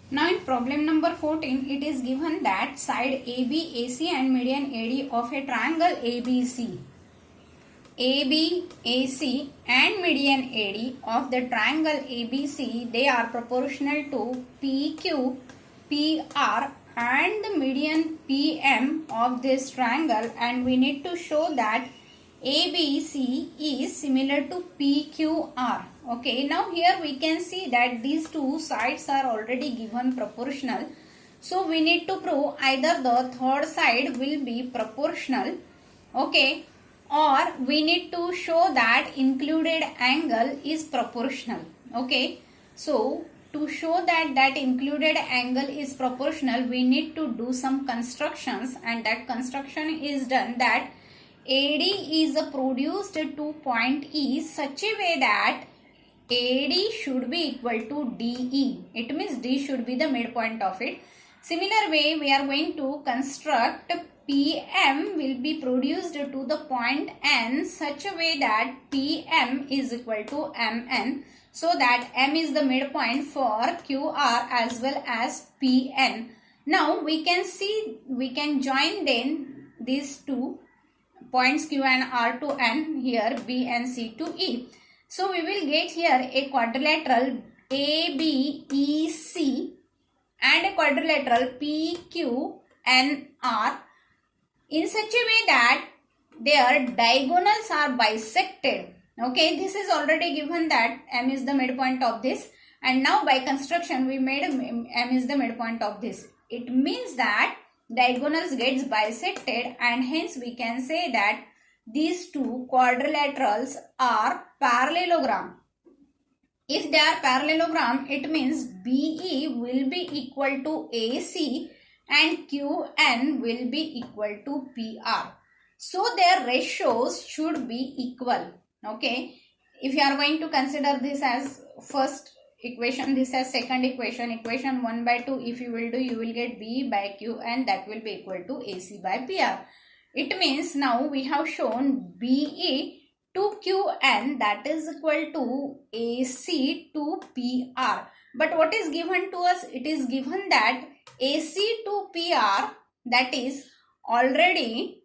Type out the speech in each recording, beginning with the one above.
Now in problem number 14, it is given that side AB, AC and median AD of a triangle ABC. AB, AC and median AD of the triangle ABC, they are proportional to PQ, PR and the median PM of this triangle, and we need to show that ABC is similar to PQR. Okay, now here we can see that these two sides are already given proportional. So we need to prove either the third side will be proportional, okay, or we need to show that included angle is proportional. Okay, so to show that included angle is proportional, we need to do some constructions, and that construction is done that AD is produced to point E such a way that AD should be equal to DE. It means D should be the midpoint of it. Similar way, we are going to construct PM will be produced to the point N such a way that PM is equal to MN, so that M is the midpoint for QR as well as PN. Now we can see, we can join then these two points Q and R to N, here B and C to E. So we will get here a quadrilateral ABC and a quadrilateral PQNR in such a way that their diagonals are bisected. Okay, this is already given that M is the midpoint of this, and now by construction we made M is the midpoint of this. It means that diagonals gets bisected, and hence we can say that these two quadrilaterals are parallelogram. If they are parallelogram, it means BE will be equal to AC and QN will be equal to PR. So their ratios should be equal. Okay, if you are going to consider this as first equation, this as second equation, equation 1 by 2, if you will do, you will get B by Q and that will be equal to AC by PR. It means now we have shown BE to QN, that is equal to AC to PR. But what is given to us? It is given that AC to PR, that is already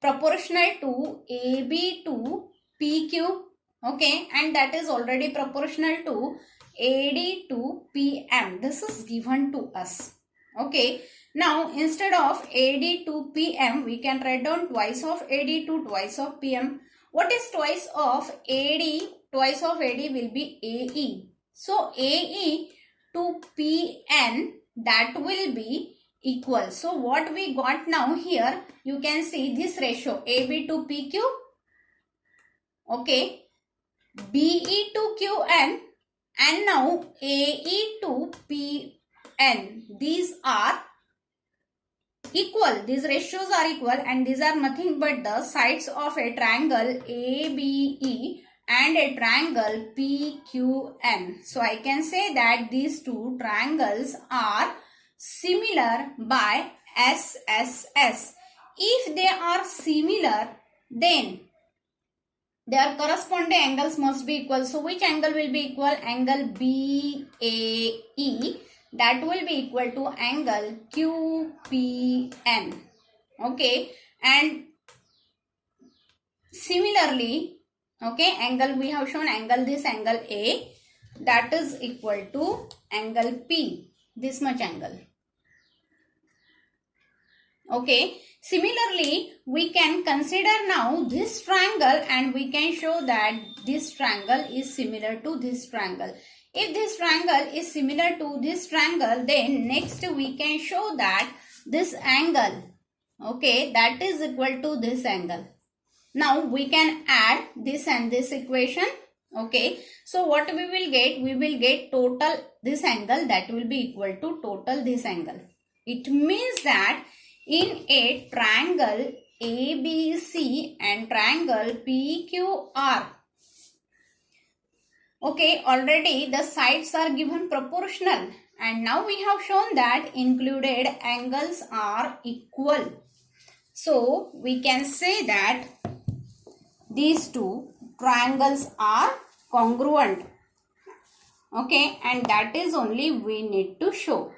proportional to AB to PQ. Okay, and that is already proportional to AD to PM. This is given to us. Okay, now instead of AD to PM, we can write down twice of AD to twice of PM. What is twice of AD? Twice of AD will be AE. So AE to PN, that will be equal. So what we got now here, you can see this ratio AB to PQ. Okay, BE to QN, and now AE to PN. These are equal. These ratios are equal, and these are nothing but the sides of a triangle ABE and a triangle PQN. So I can say that these two triangles are similar by SSS. If they are similar, then their corresponding angles must be equal. So which angle will be equal? Angle BAE, that will be equal to angle QPN. Okay, and similarly, okay, angle we have shown, angle this angle A, that is equal to angle P, this much angle. Okay, similarly, we can consider now this triangle, and we can show that this triangle is similar to this triangle. If this triangle is similar to this triangle, then next we can show that this angle, okay, that is equal to this angle. Now we can add this and this equation. Okay, so what we will get? We will get total this angle, that will be equal to total this angle. It means that in a triangle ABC and triangle PQR, okay, already the sides are given proportional, and now we have shown that included angles are equal. So we can say that these two triangles are congruent. Okay, and that is only we need to show.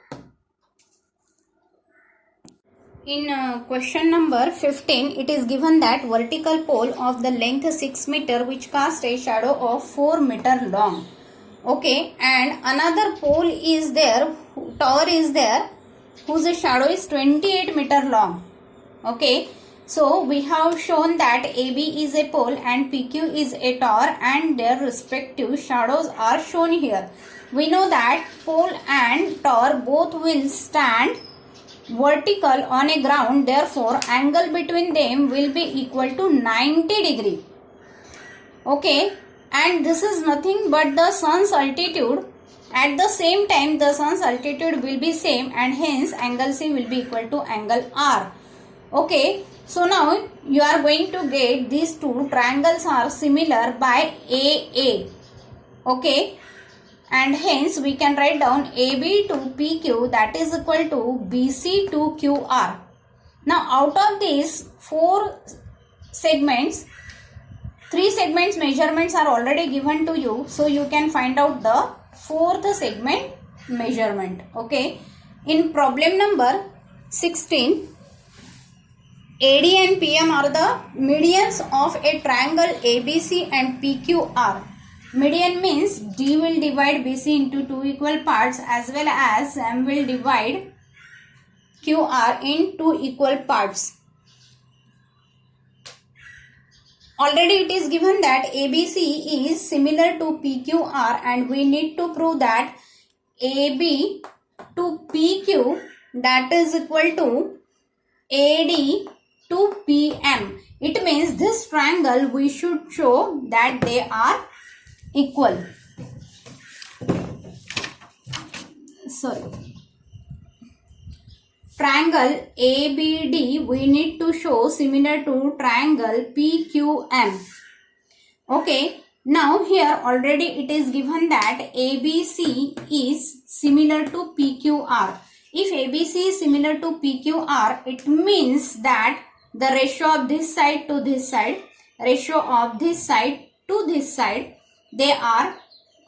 In question number 15, it is given that vertical pole of the length 6 meter which cast a shadow of 4 meter long. Okay, and another pole is there, tower is there, whose shadow is 28 meter long. Okay, so we have shown that AB is a pole and PQ is a tower and their respective shadows are shown here. We know that pole and tower both will stand vertical on a ground, therefore angle between them will be equal to 90 degree. Okay, and this is nothing but the sun's altitude. At the same time the sun's altitude will be same and hence angle C will be equal to angle R. Okay, so now you are going to get these two triangles are similar by AA. Okay, and hence we can write down AB to PQ, that is equal to BC to QR. Now out of these 4 segments, 3 segments measurements are already given to you, so you can find out the 4th segment measurement. Okay, in problem number 16, AD and PM are the medians of a triangle ABC and PQR. Median means D will divide BC into 2 equal parts as well as M will divide QR in 2 equal parts. Already it is given that ABC is similar to PQR and we need to prove that AB to PQ, that is equal to AD to PM. It means this triangle we should show that they are equal. Triangle ABD we need to show similar to triangle PQM. Okay, now here already it is given that ABC is similar to PQR. If ABC is similar to PQR, it means that the ratio of this side to this side, ratio of this side to this side, they are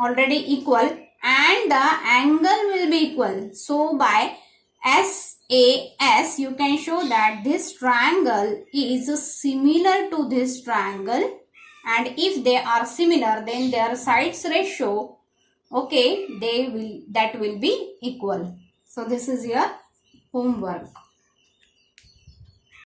already equal and the angle will be equal. So by SAS you can show that this triangle is similar to this triangle, and if they are similar then their sides ratio, okay, that will be equal. So this is your homework.